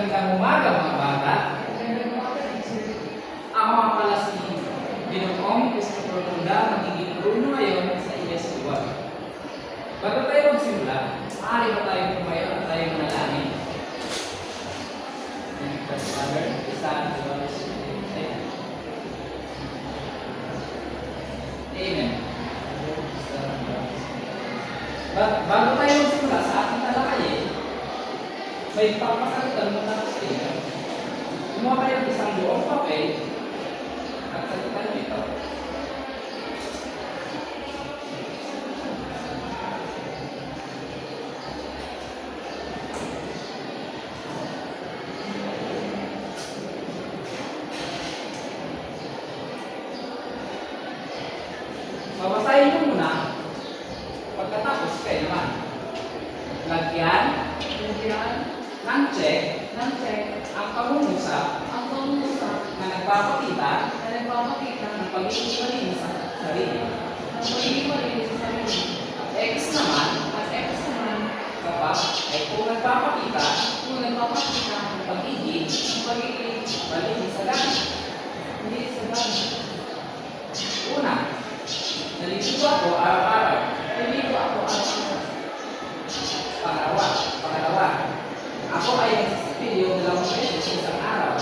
Magandang umaga mga bata. Magandang umaga, teacher. Ako ang pala si Ginoong Christopher Tunda, magiging guro ngayon sa ESP 1. Bago tayo magsimula, maaari ba tayo tumayo at tayo manalangin? Father, Son, and Holy Spirit. Amen. Bago tayo magsimula sa ating talakayin, may papasalitan mo na sa inyo. Kumuha kayo ng isang buong papel at salitan nyo ito. Babasahin nyo muna. Pagkatapos kayo naman. Lagyan ng check ang pangungusap na nagpapakita ng pagiging malinis sa sarili. At X naman kapag ay kung nagpapakita ng pagiging malinis sa gamit. Una, naliligo ako araw-araw. Pangalawa, ako ay nagsisipilyo 2 beses sa isang araw.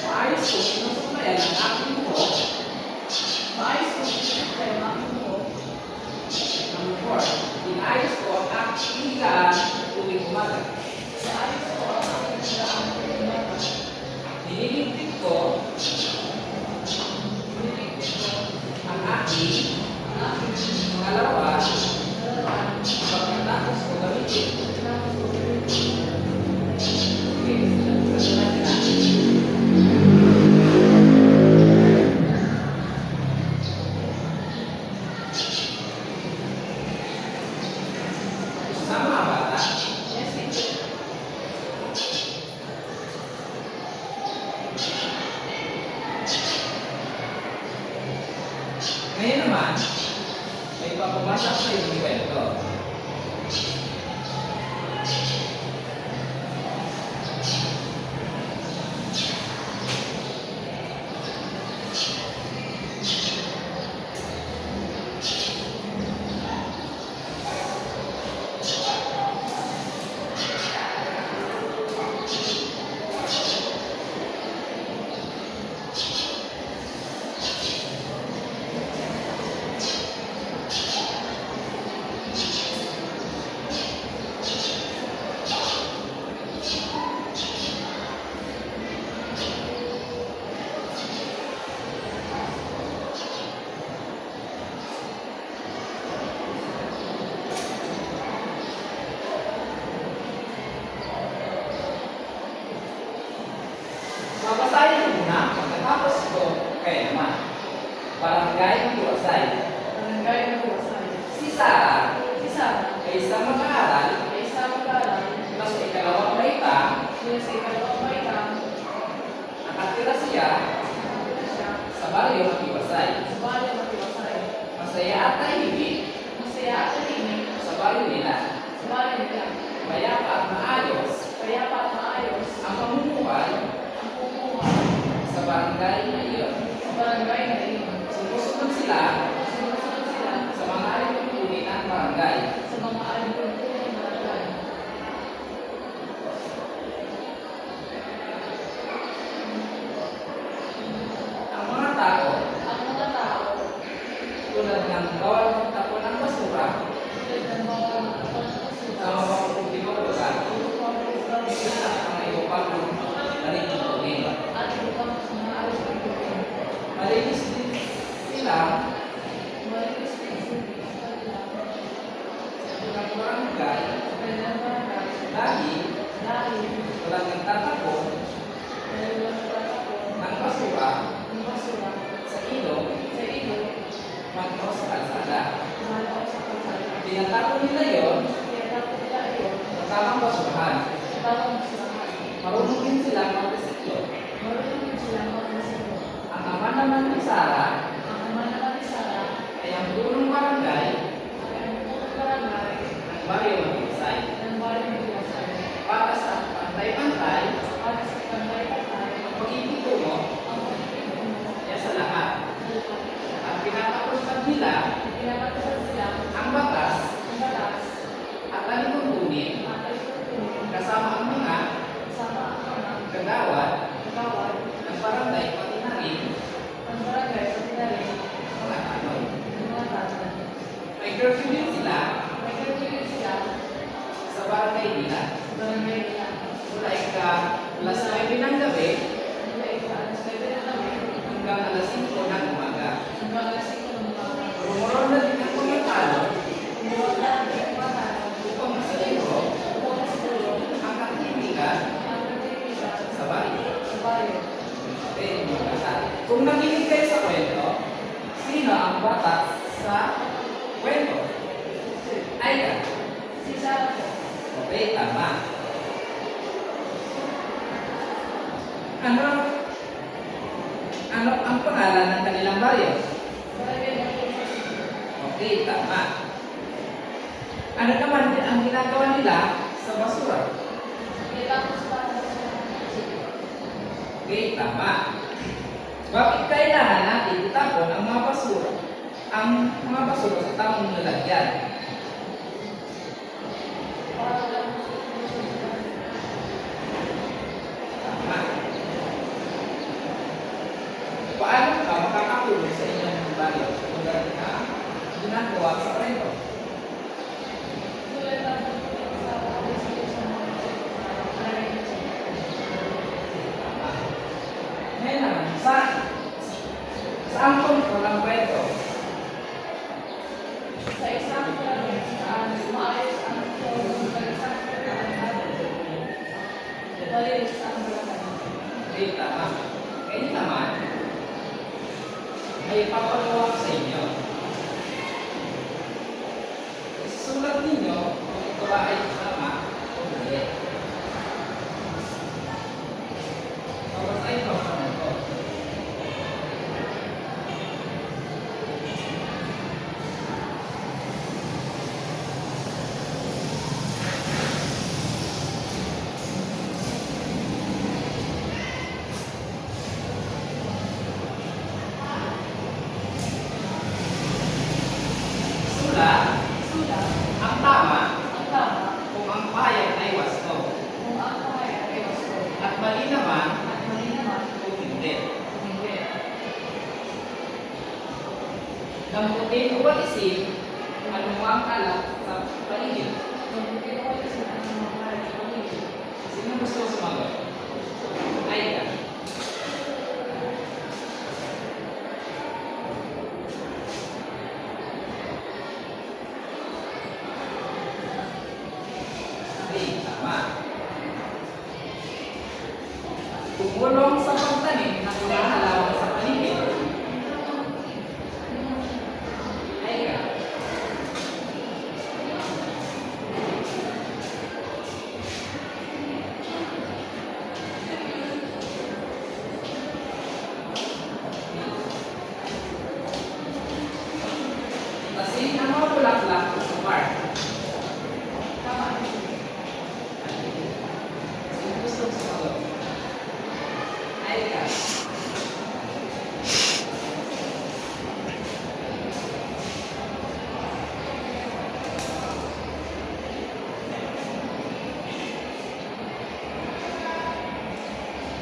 Maayos ko sinusuklayan ang aking buhok. Number 4, inayos ko ang aking higaan tuwing umaga. Nililigpit ko ang aking mga lawas pagkatapos ko gamitin. Okay, sasalan na. Sa mga bata, ngayon naman, may papabasa ko sa yung kwento. Babasahin ko muna, pagkatapos ko kayo naman. Barangay Matiwasay. Si Sarah ay isang mag-aaral na sa ikalawang baitang nakatira siya sa baryo Matiwasay. Masaya at tahimik sa baryo nila. Mayapa at maayos ang pamumuhay sa barangay na iyon. Sumusunod sila sa mga alituntunin ng barangay. Ang mga tao, tulad ng bawal magtapon ng basura sa mga pagpupunting lugar, at mga iba pang alituntunin. Malinis din sila sa barangay dahil walang nagtatapon ng basura sa ilog magto sa kalsada. Tinatapon nila yon sa tamang basurahan. Marunong din sila mag-resiklo. Ang ama naman ni Sarah ay ang gurong barangay ng baryo Matiwasay. nila pinapatusan sila ang batas ang batas at alituntunin at ay tutulong kasama ang mga kasama ang mga kagawad kagawad ng barangay pati na rin ng barangay pati na rin mga tanong. ng mga tanong. May curfew din sila May katuloy sila sa barangay nila. sa barangay nila. Mula alas 9 ng gabi Mula ito, alas 9 na kami hanggang alas 5 ng umaga. hanggang alas 5 ng umaga. Rumuron na din ang mga talo Kumuha na ang mga tanong upang masaliro upang masiguro ang katimikan ang nagtitipid sa bayan. sa bayan. Okay, mga bata. Kung nakinig kayo sa kwento, sino ang batas sa kwento? Ay ka. Si Sarah po, Okay, tama. Ano ang pangalan ng kanilang bayan? barangay na po sa Okay, tama. Ano naman ang ginagawa nila sa basura? Itapos para sa Okay, tama. Bakit kailangan natin itapon ang mga basura? Ang mga basura sa tamang lalagyan. para lang Tama. Paano ka makakatulong sa inyong bayan kung gano'n na ginagawa sa kwento? tulad ng sa sa mga barangay. Tama. Ngayon naman, saan kontrol ang kwento? Sa isang barangay, maayos ang tulong ng isang barangay. Malinis ang barangay. Okay, tama. Ngayon naman, may papagawa ko sa inyo. Isusulat ninyo kung ito ba ay tama o mali. Babasahin ko ang ito. Sulat Sulat ang tama ang tama kung ang bayan ay wasto kung ang pamayan ay wasto at mali naman at mali naman kung hindi. kung hindi. Damputin o walisin anumang kalat sa paligid. Mabuti ko kasi ang mga bahay sa paligid. Sino gusto sumagot? Ay ka. Ay, tama. Tumulong sa pagtanim ng mga halaman sa paligid. Ay ka. Kasi ang mga bulaklak sa park. Tama. Sino gusto sumagot? Ay ka.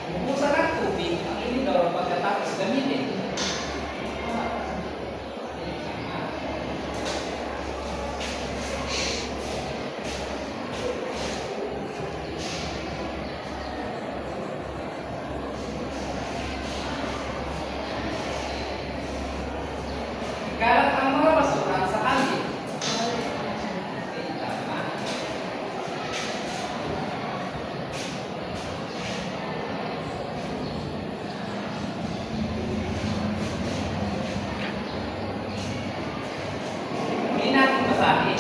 Bubusan ng tubig ang inidor pagkatapos gamitin. Kalat ang mga basura sa kalye. Okay, tama. Hindi natin basahin.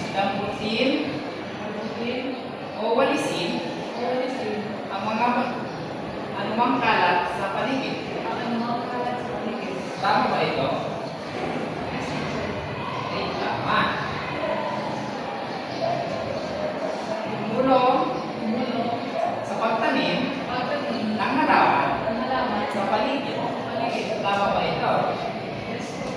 Damputin Mabuti o walisin o walisin ang mga anumang kalat sa paligid. ang mga kalat sa paligid. Tama ba ito? Okay, tama. Tumulong Tumulong sa pagtanim pagtanim ng halaman ng halaman sa paligid. sa paligid. Tama ba ito? Yes po.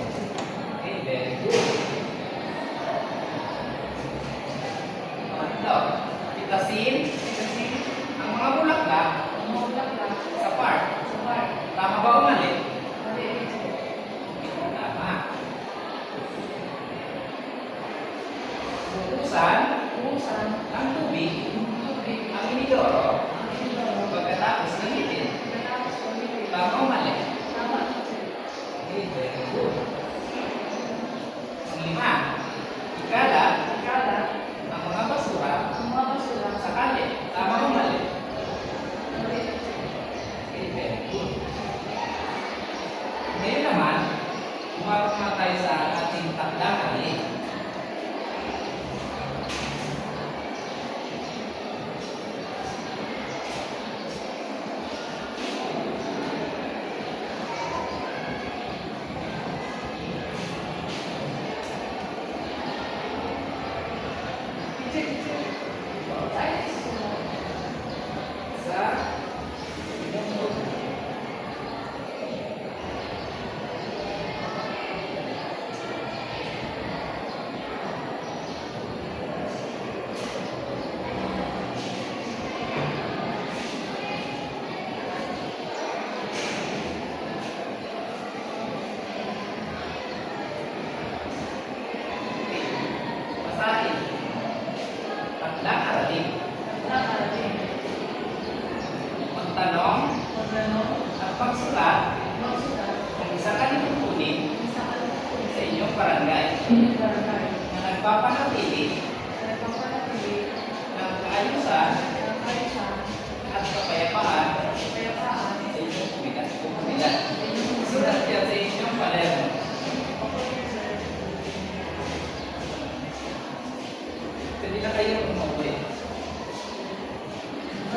Buksan Buksan. ang tubig, Tubig. ang inidoro, Ang inidoro. pagkatapos gamitin. Pagkatapos gamitin. Tama o mali? Tama po, sir. Okay, very good. Ang lima, ikala Ikala. ang mga basura Ang mga basura. sa kalye. Tama o mali? Mali. Okay, very good. Ngayon naman, umabot na tayo sa ating takdang kali. Teacher, teacher. Saan is sumunod? Sa mundo. Basahin. Takdang aralin. Nakarating. Magtanong Magtanong. at pagsulat Magsulat. kung isa ka lipunin Isa ka lang po. sa inyong barangay Inyong barangay. na nagpapanatili Sa nagpapanatili. ng kaayusan Ng kaayusan. at kapayapaan Kapayapaan. sa inyong komunidad. Sa inyong Sulat yan sa inyong palermo. Opo, sir. Pwede na kayong